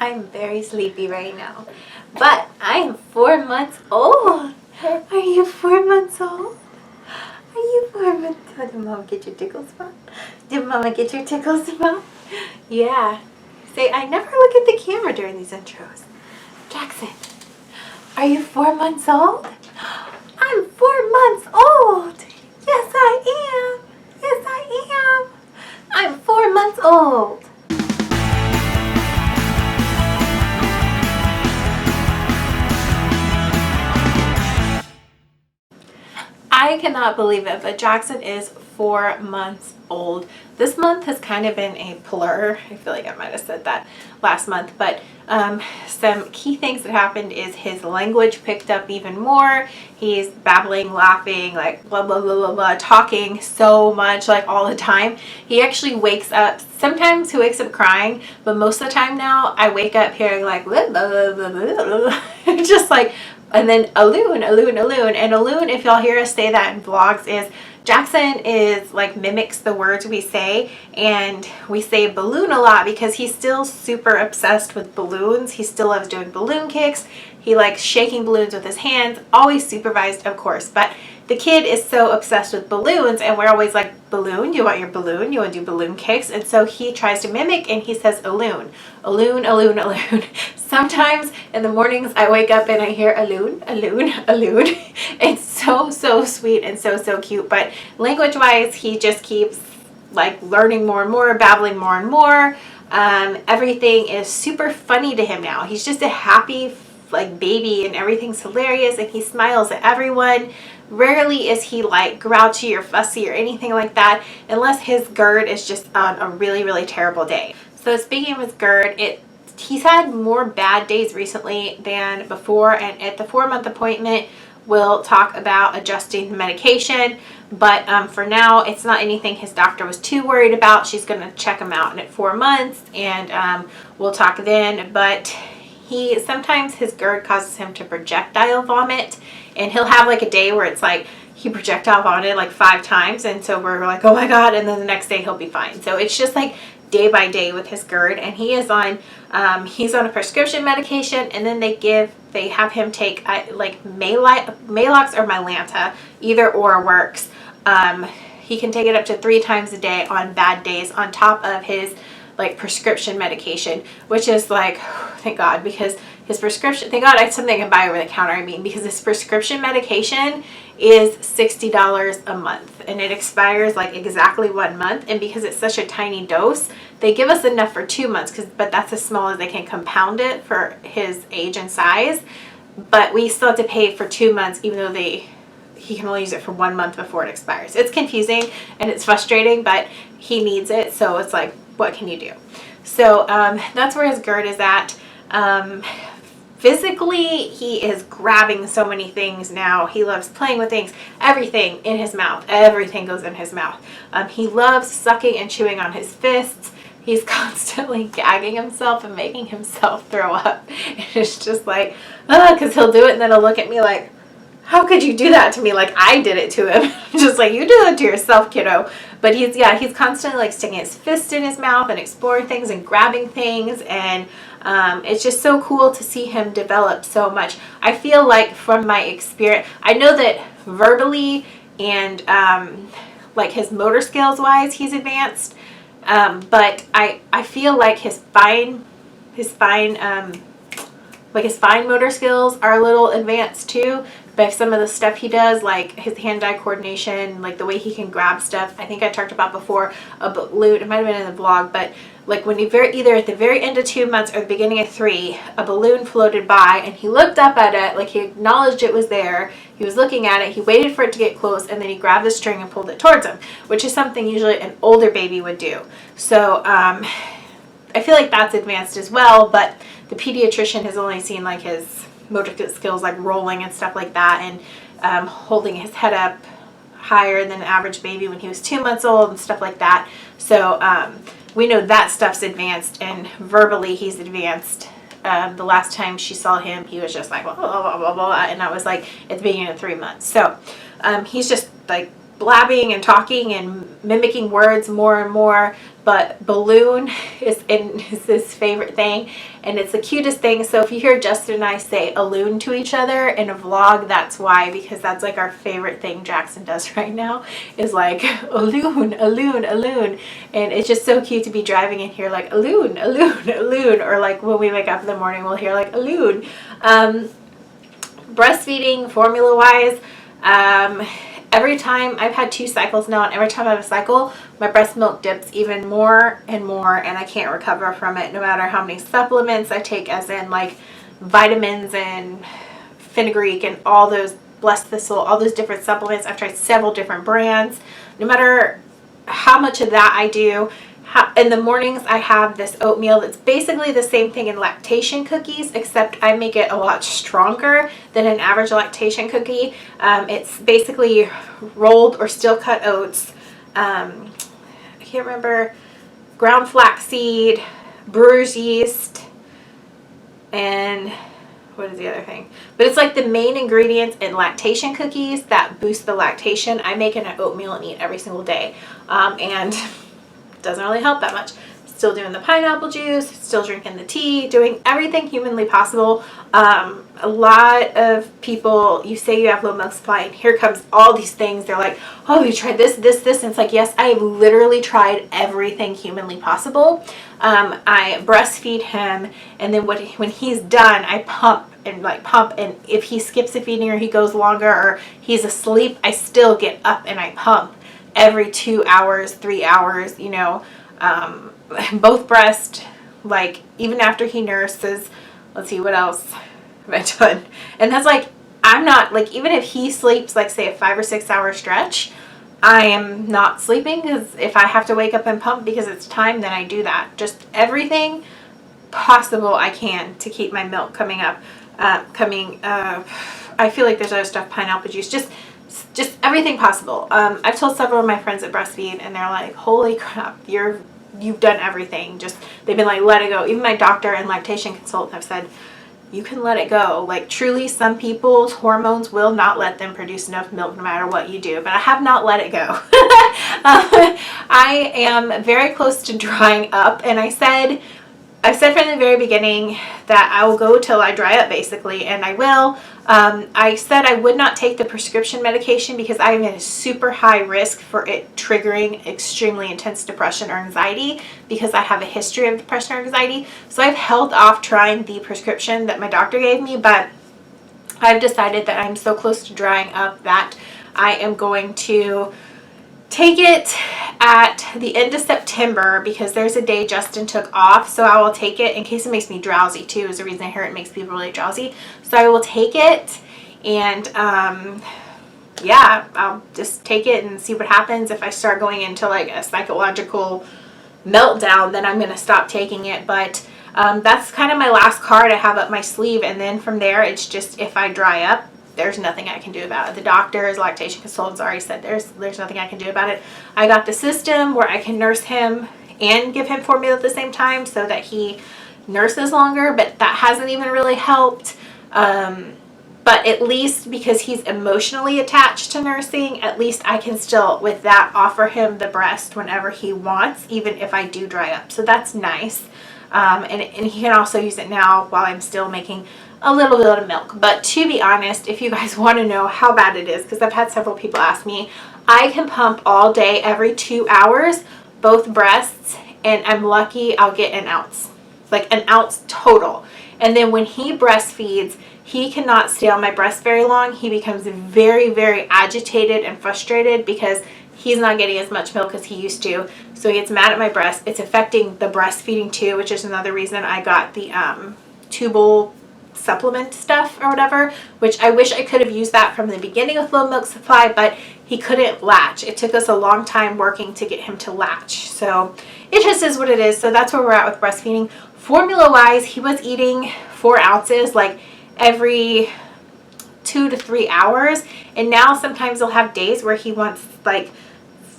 I'm very sleepy right now. But I am 4 months old. Are you 4 months old? Are you 4 months old? Did Mama get your tickle spot? Did Mama get your tickle spot? Yeah. Say, I never look at the camera during these intros. Jackson, are you 4 months old? I'm 4 months old. Yes, I am. Yes, I am. I'm 4 months old. I cannot believe it, but Jackson is 4 months old. This month has kind of been a blur. I feel like I might have said that last month, but some key things that happened is his language picked up even more. He's babbling, laughing, like blah, blah, blah, blah, blah, talking so much, like all the time. He actually wakes up. Sometimes he wakes up crying, but most of the time now I wake up hearing like, blah, blah, blah, blah, blah, blah. Just like, and then a loon. And a loon, if y'all hear us say that in vlogs, is Jackson is like mimics the words we say, and we say balloon a lot because he's still super obsessed with balloons. He still loves doing balloon kicks. He likes shaking balloons with his hands, always supervised, of course, but the kid is so obsessed with balloons, and we're always like, balloon, you want your balloon? You want to do balloon kicks? And so he tries to mimic, and he says a loon. A loon, a loon, a loon. Sometimes in the mornings I wake up and I hear a loon, a loon, a loon. It's so sweet and so cute. But language wise, he just keeps like learning more and more, babbling more and more. Everything is super funny to him now. He's just a happy like baby, and everything's hilarious, and he smiles at everyone. Rarely is he like grouchy or fussy or anything like that, unless his GERD is just on a really terrible day. So speaking of his GERD, he's had more bad days recently than before, and at the 4-month appointment we'll talk about adjusting the medication, but for now it's not anything his doctor was too worried about. She's going to check him out at 4 months, and we'll talk then. But sometimes his GERD causes him to projectile vomit, and he'll have like a day where it's like he projectile vomited like 5 times, and so we're like, oh my god, and then the next day he'll be fine. So it's just like day by day with his GERD, and he's on a prescription medication, and then they have him take like Maalox or Mylanta, either or works. He can take it up to 3 times a day on bad days, on top of his like prescription medication, which is like, thank God, because his prescription, thank God I have something I can buy over the counter, because his prescription medication is $60 a month, and it expires like exactly 1 month, and because it's such a tiny dose, they give us enough for 2 months, but that's as small as they can compound it for his age and size, but we still have to pay for 2 months, even though he can only use it for 1 month before it expires. It's confusing and it's frustrating, but he needs it, so it's like, what can you do? So that's where his GERD is at. Physically, he is grabbing so many things now. He loves playing with things, everything in his mouth. Everything goes in his mouth. He loves sucking and chewing on his fists. He's constantly gagging himself and making himself throw up. And it's just like, because he'll do it and then he'll look at me like, how could you do that to me? Like I did it to him. Just like, you do it to yourself, kiddo. But he's constantly like sticking his fist in his mouth and exploring things and grabbing things, and it's just so cool to see him develop so much. I feel like from my experience, I know that verbally and like his motor skills wise, he's advanced, but I feel like his fine motor skills are a little advanced too. But some of the stuff he does, like his hand-eye coordination, like the way he can grab stuff, I think I talked about before, a balloon, it might have been in the vlog, but like when either at the very end of 2 months or the beginning of 3, a balloon floated by and he looked up at it, like he acknowledged it was there, he was looking at it, he waited for it to get close, and then he grabbed the string and pulled it towards him, which is something usually an older baby would do. So I feel like that's advanced as well, but the pediatrician has only seen like his motor skills like rolling and stuff like that, and holding his head up higher than an average baby when he was 2 months old and stuff like that. So we know that stuff's advanced, and verbally he's advanced. The last time she saw him, he was just like blah, blah, blah, blah, blah, and that was like at the beginning of 3 months. So he's just like blabbing and talking and mimicking words more and more, but balloon is his favorite thing, and it's the cutest thing. So if you hear Justin and I say "alloon" to each other in a vlog, that's why, because that's like our favorite thing Jackson does right now, is like "alloon, alloon, alloon," and it's just so cute to be driving and hear like "alloon, alloon, alloon," or like when we wake up in the morning we'll hear like "alloon." Breastfeeding formula wise, every time, I've had 2 cycles now, and every time I have a cycle, my breast milk dips even more and more, and I can't recover from it no matter how many supplements I take, as in like vitamins and fenugreek and all those, Blessed Thistle, all those different supplements. I've tried several different brands. No matter how much of that I do, in the mornings I have this oatmeal that's basically the same thing in lactation cookies, except I make it a lot stronger than an average lactation cookie. It's basically rolled or steel cut oats. I can't remember, ground flaxseed, brewer's yeast, and what is the other thing? But it's like the main ingredients in lactation cookies that boost the lactation. I make it an oatmeal and eat every single day. And doesn't really help that much. Still doing the pineapple juice, still drinking the tea, doing everything humanly possible. A lot of people, you say you have low milk supply, and here comes all these things. They're like, oh, you tried this, this, this. And it's like, yes, I have literally tried everything humanly possible. I breastfeed him, and then when he's done, I pump. And if he skips a feeding or he goes longer or he's asleep, I still get up and I pump every 2 hours, 3 hours, you know, both breast, like even after he nurses. Let's see, what else have I done? And that's like, I'm not, like, even if he sleeps, like say a 5 or 6 hour stretch, I am not sleeping, because if I have to wake up and pump because it's time, then I do that. Just everything possible I can to keep my milk coming up, I feel like there's other stuff, pineapple juice, just everything possible. I've told several of my friends that breastfeed, and they're like, holy crap, you've done everything. Just, they've been like, let it go. Even my doctor and lactation consultant have said, you can let it go. Like, truly, some people's hormones will not let them produce enough milk no matter what you do, but I have not let it go. I am very close to drying up, and I said from the very beginning that I will go till I dry up, basically, and I will. I said I would not take the prescription medication because I am at a super high risk for it triggering extremely intense depression or anxiety, because I have a history of depression or anxiety. So I've held off trying the prescription that my doctor gave me, but I've decided that I'm so close to drying up that I am going to take it at the end of September, because there's a day Justin took off, so I will take it in case it makes me drowsy too, is the reason I hear it makes people really drowsy. So I will take it, and yeah, I'll just take it and see what happens. If I start going into like a psychological meltdown, then I'm going to stop taking it. But that's kind of my last card I have up my sleeve, and then from there it's just, if I dry up, there's nothing I can do about it. The doctors, lactation consultants already said there's nothing I can do about it. I got the system where I can nurse him and give him formula at the same time so that he nurses longer, but that hasn't even really helped. But at least because he's emotionally attached to nursing, at least I can still, with that, offer him the breast whenever he wants, even if I do dry up. So that's nice. And he can also use it now while I'm still making a little bit of milk. But to be honest, if you guys want to know how bad it is, because I've had several people ask me, I can pump all day, every 2 hours, both breasts, and I'm lucky I'll get an ounce, like an ounce total. And then when he breastfeeds, he cannot stay on my breast very long. He becomes very, very agitated and frustrated because he's not getting as much milk as he used to. So he gets mad at my breast. It's affecting the breastfeeding too, which is another reason I got the tubal supplement stuff or whatever, which I wish I could have used that from the beginning with low milk supply, but he couldn't latch. It took us a long time working to get him to latch. So it just is what it is. So that's where we're at with breastfeeding. Formula wise, he was eating 4 ounces like every 2 to 3 hours, and now sometimes he'll have days where he wants like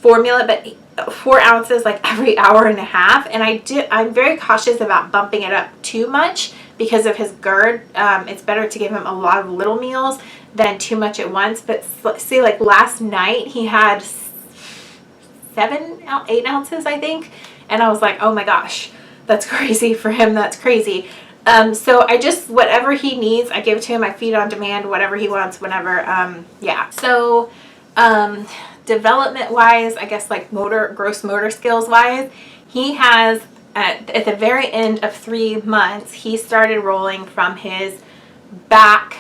formula, but 4 ounces like every hour and a half. And I'm very cautious about bumping it up too much because of his GERD. It's better to give him a lot of little meals than too much at once. But see, like last night he had 8 ounces, I think. And I was like, oh my gosh, that's crazy for him. That's crazy. So I just, whatever he needs, I give to him. I feed on demand, whatever he wants, whenever. Yeah. So, development wise, I guess like gross motor skills wise, he has at the very end of 3 months, he started rolling from his back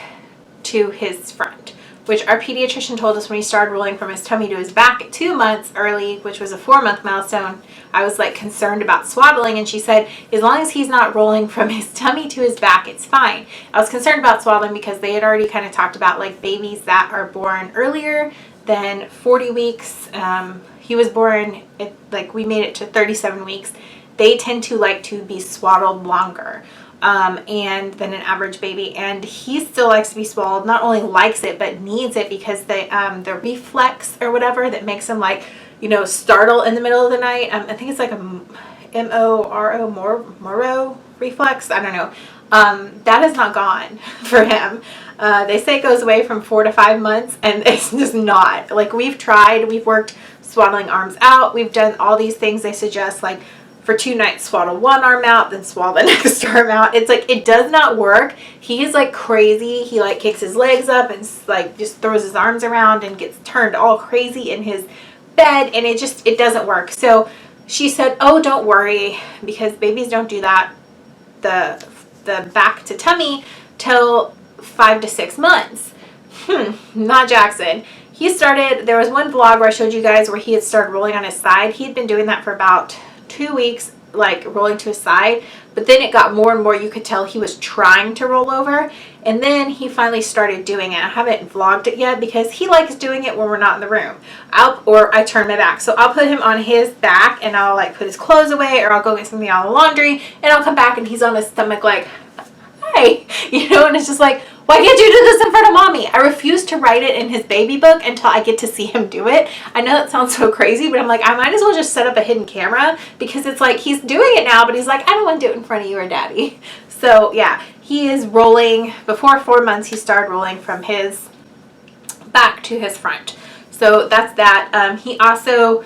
to his front, which our pediatrician told us when he started rolling from his tummy to his back at 2 months early, which was a 4-month milestone. I was like concerned about swaddling, and she said as long as he's not rolling from his tummy to his back, it's fine. I was concerned about swaddling because they had already kind of talked about like babies that are born earlier than 40 weeks. He was born at, like, we made it to 37 weeks. They tend to like to be swaddled longer and than an average baby, and he still likes to be swaddled. Not only likes it but needs it because the reflex or whatever that makes him like, you know, startle in the middle of the night. I think it's like a Moro reflex. I don't know. That is not gone for him. They say it goes away from 4 to 5 months, and it's just not. Like, we've tried, we've worked swaddling arms out, we've done all these things they suggest, like for 2 nights swaddle one arm out, then swaddle the next arm out. It's like, it does not work. He is like crazy. He like kicks his legs up and like just throws his arms around and gets turned all crazy in his bed, and it doesn't work. So she said, oh, don't worry, because babies don't do that, the back to tummy, till 5 to 6 months. Not Jackson. There was one vlog where I showed you guys where he had started rolling on his side. He had been doing that for about 2 weeks, like rolling to his side, but then it got more and more, you could tell he was trying to roll over, and then he finally started doing it. I haven't vlogged it yet because he likes doing it when we're not in the room, or I turn my back. So I'll put him on his back and I'll like put his clothes away, or I'll go get something out of the laundry, and I'll come back and he's on his stomach like, hi, you know, and it's just like, why can't you do this in front of mommy? I refuse to write it in his baby book until I get to see him do it. I know that sounds so crazy, but I'm like, I might as well just set up a hidden camera, because it's like he's doing it now, but he's like, I don't want to do it in front of you or daddy. So yeah, he is rolling. Before 4 months, he started rolling from his back to his front. So that's that. He also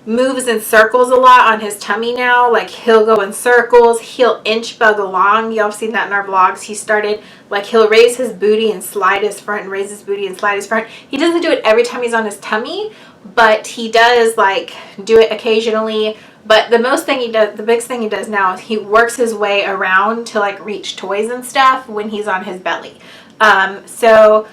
moves in circles a lot on his tummy now. Like, he'll go in circles, he'll inch bug along. Y'all have seen that in our vlogs. He started, like, he'll raise his booty and slide his front, and raise his booty and slide his front. He doesn't do it every time he's on his tummy, but he does like do it occasionally. But the biggest thing he does now is he works his way around to like reach toys and stuff when he's on his belly. So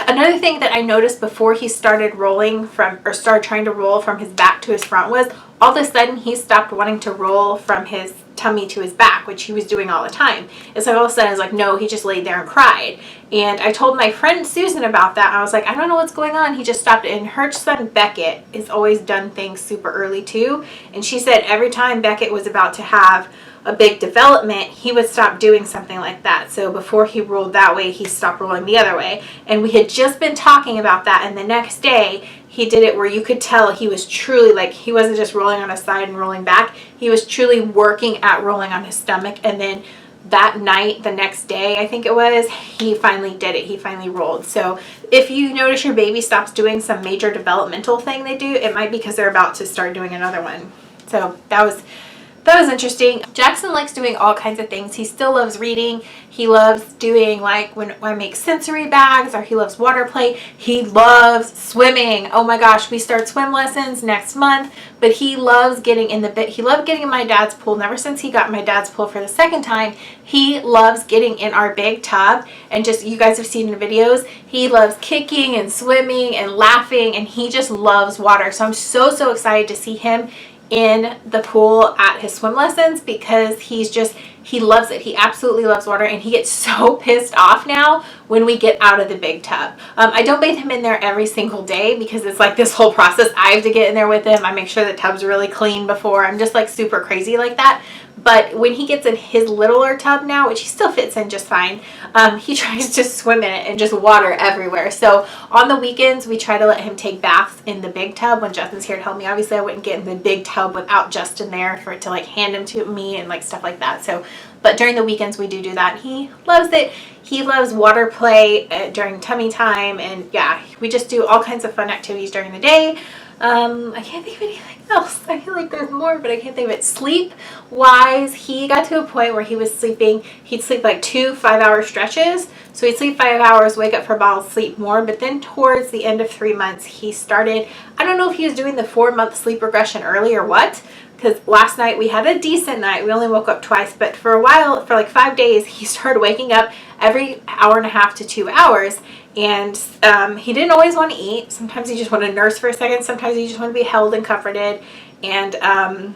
another thing that I noticed before he started rolling started trying to roll from his back to his front was all of a sudden he stopped wanting to roll from his tummy to his back, which he was doing all the time. It's like all of a sudden it's like, no, he just laid there and cried. And I told my friend Susan about that. I was like, I don't know what's going on. He just stopped. And her son Beckett has always done things super early too. And she said every time Beckett was about to have a big development, he would stop doing something like that. So before he rolled that way, he stopped rolling the other way. And we had just been talking about that, and the next day he did it where you could tell he was truly like, he wasn't just rolling on his side and rolling back. He was truly working at rolling on his stomach. And then that night, the next day, I think it was, he finally did it. He finally rolled. So if you notice your baby stops doing some major developmental thing they do, it might be because they're about to start doing another one. So that was interesting. Jackson likes doing all kinds of things. He still loves reading. He loves doing, like, when I make sensory bags, or he loves water play. He loves swimming. Oh my gosh, we start swim lessons next month, but he loves getting in he loved getting in my dad's pool. And ever since he got my dad's pool for the second time, he loves getting in our big tub, and just, you guys have seen the videos, he loves kicking and swimming and laughing, and he just loves water. So I'm so excited to see him in the pool at his swim lessons, because he loves it. He absolutely loves water, and he gets so pissed off now when we get out of the big tub. I don't bathe him in there every single day, because it's like this whole process. I have to get in there with him. I make sure the tub's really clean before. I'm just like super crazy like that. But when he gets in his littler tub now, which he still fits in just fine, he tries to swim in it and just water everywhere. So on the weekends, we try to let him take baths in the big tub when Justin's here to help me. Obviously, I wouldn't get in the big tub without Justin there for it to like hand him to me and like stuff like that. So but during the weekends we do that. He loves it. He loves water play during tummy time, and yeah, we just do all kinds of fun activities during the day. I can't think of anything else. I feel like there's more, but I can't think of it. Sleep wise, he got to a point where he was sleeping, he'd sleep like 2 5-hour stretches. So he'd sleep 5 hours, wake up for a bottle, sleep more. But then towards the end of 3 months, he started, I don't know if he was doing the 4-month sleep regression early or what, because last night we had a decent night. We only woke up twice, but for a while, for like 5 days, he started waking up every hour and a half to 2 hours. And he didn't always want to eat. Sometimes he just wanted to nurse for a second. Sometimes he just wanted to be held and comforted. And I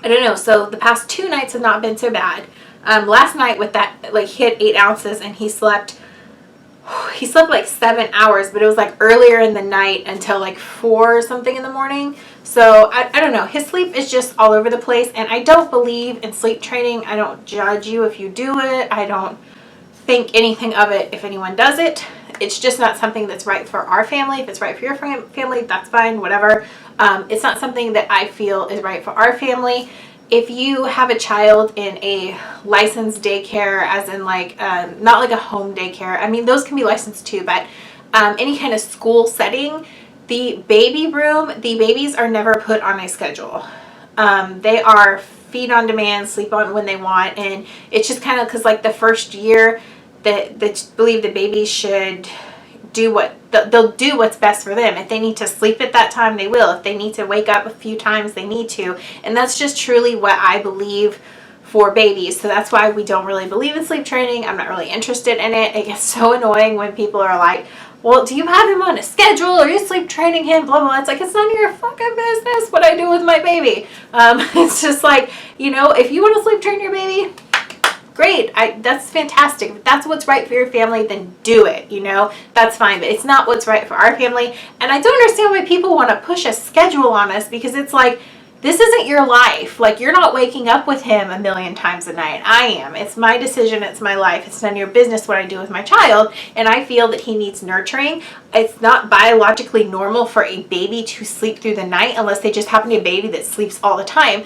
don't know. So the past 2 nights have not been so bad. Last night with that, like, he had 8 ounces and he slept like 7 hours, but it was like earlier in the night until like 4 or something in the morning. So I don't know. His sleep is just all over the place. And I don't believe in sleep training. I don't judge you if you do it. I don't think anything of it if anyone does it. It's just not something that's right for our family. If it's right for your family, that's fine, whatever. It's not something that I feel is right for our family. If you have a child in a licensed daycare, as in like not like a home daycare, I mean those can be licensed too, but any kind of school setting, the baby room, the babies are never put on a schedule. They are feed on demand, sleep on when they want, and it's just kind of because like the first year that believe the babies should do what they'll do what's best for them. If they need to sleep at that time, they will. If they need to wake up a few times, they need to. And that's just truly what I believe for babies. So that's why we don't really believe in sleep training. I'm not really interested in it. It gets so annoying when people are like, well, do you have him on a schedule? Are you sleep training him? Blah, blah. It's like, it's none of your fucking business what I do with my baby. It's just like, you know, if you want to sleep train your baby, great. That's fantastic. If that's what's right for your family, then do it, you know, that's fine. But it's not what's right for our family. And I don't understand why people want to push a schedule on us, because it's like, this isn't your life. Like, you're not waking up with him a million times a night. I am. It's my decision. It's my life. It's none of your business what I do with my child. And I feel that he needs nurturing. It's not biologically normal for a baby to sleep through the night unless they just happen to be a baby that sleeps all the time.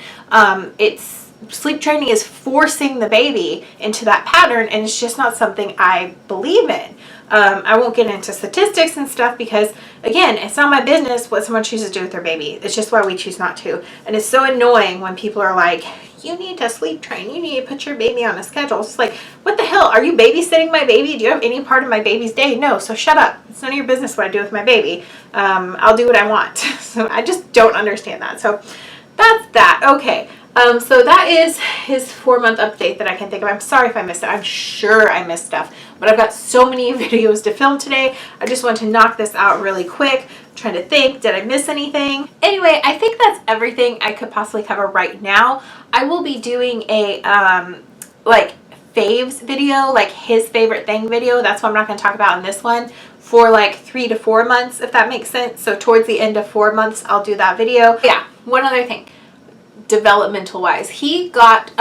Sleep training is forcing the baby into that pattern, and it's just not something I believe in. I won't get into statistics and stuff because, again, it's not my business what someone chooses to do with their baby. It's just why we choose not to. And it's so annoying when people are like, you need to sleep train. You need to put your baby on a schedule. It's like, what the hell? Are you babysitting my baby? Do you have any part of my baby's day? No, so shut up. It's none of your business what I do with my baby. I'll do what I want. So I just don't understand that. So that's that. Okay. So that is his 4-month update that I can think of. I'm sorry if I missed it. I'm sure I missed stuff, but I've got so many videos to film today. I just want to knock this out really quick. I'm trying to think, did I miss anything? Anyway, I think that's everything I could possibly cover right now. I will be doing a, like, faves video, like his favorite thing video. That's what I'm not going to talk about in this one, for like 3 to 4 months, if that makes sense. So towards the end of 4 months, I'll do that video. Yeah, one other thing. Developmental wise, he got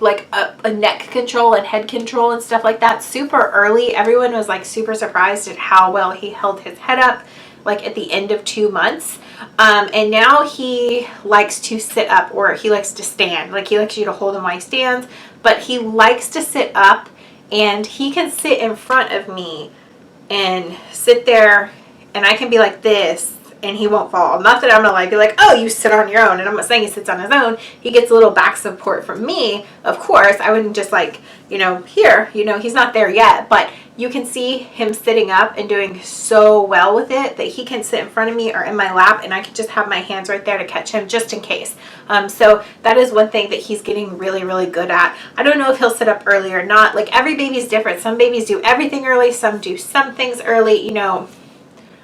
like a neck control and head control and stuff like that super early. Everyone was like super surprised at how well he held his head up, like at the end of 2 months. And now he likes to sit up, or he likes to stand. Like, he likes you to hold him while he stands, but he likes to sit up, and he can sit in front of me and sit there, and I can be like this, and he won't fall. Not that I'm gonna like be like, oh, you sit on your own. And I'm not saying he sits on his own. He gets a little back support from me, of course. I wouldn't just like, you know, here, you know, he's not there yet, but you can see him sitting up and doing so well with it that he can sit in front of me or in my lap, and I can just have my hands right there to catch him just in case. So that is one thing that he's getting really, really good at. I don't know if he'll sit up early or not. Like, every baby's different. Some babies do everything early. Some do some things early, you know,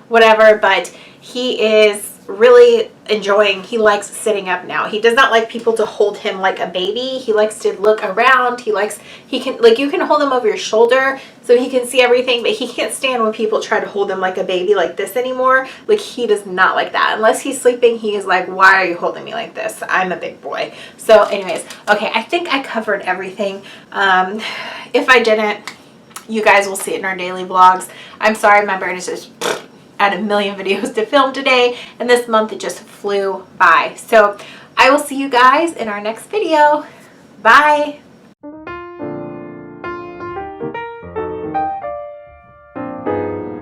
whatever, but he is really enjoying, he likes sitting up now. He does not like people to hold him like a baby. He likes to look around. He can, like, you can hold him over your shoulder so he can see everything, but he can't stand when people try to hold him like a baby like this anymore. Like, he does not like that. Unless he's sleeping, he is like, why are you holding me like this? I'm a big boy. So anyways, okay, I think I covered everything. If I didn't, you guys will see it in our daily vlogs. I'm sorry, my brain is just I had a million videos to film today, and this month it just flew by. So I will see you guys in our next video. Bye.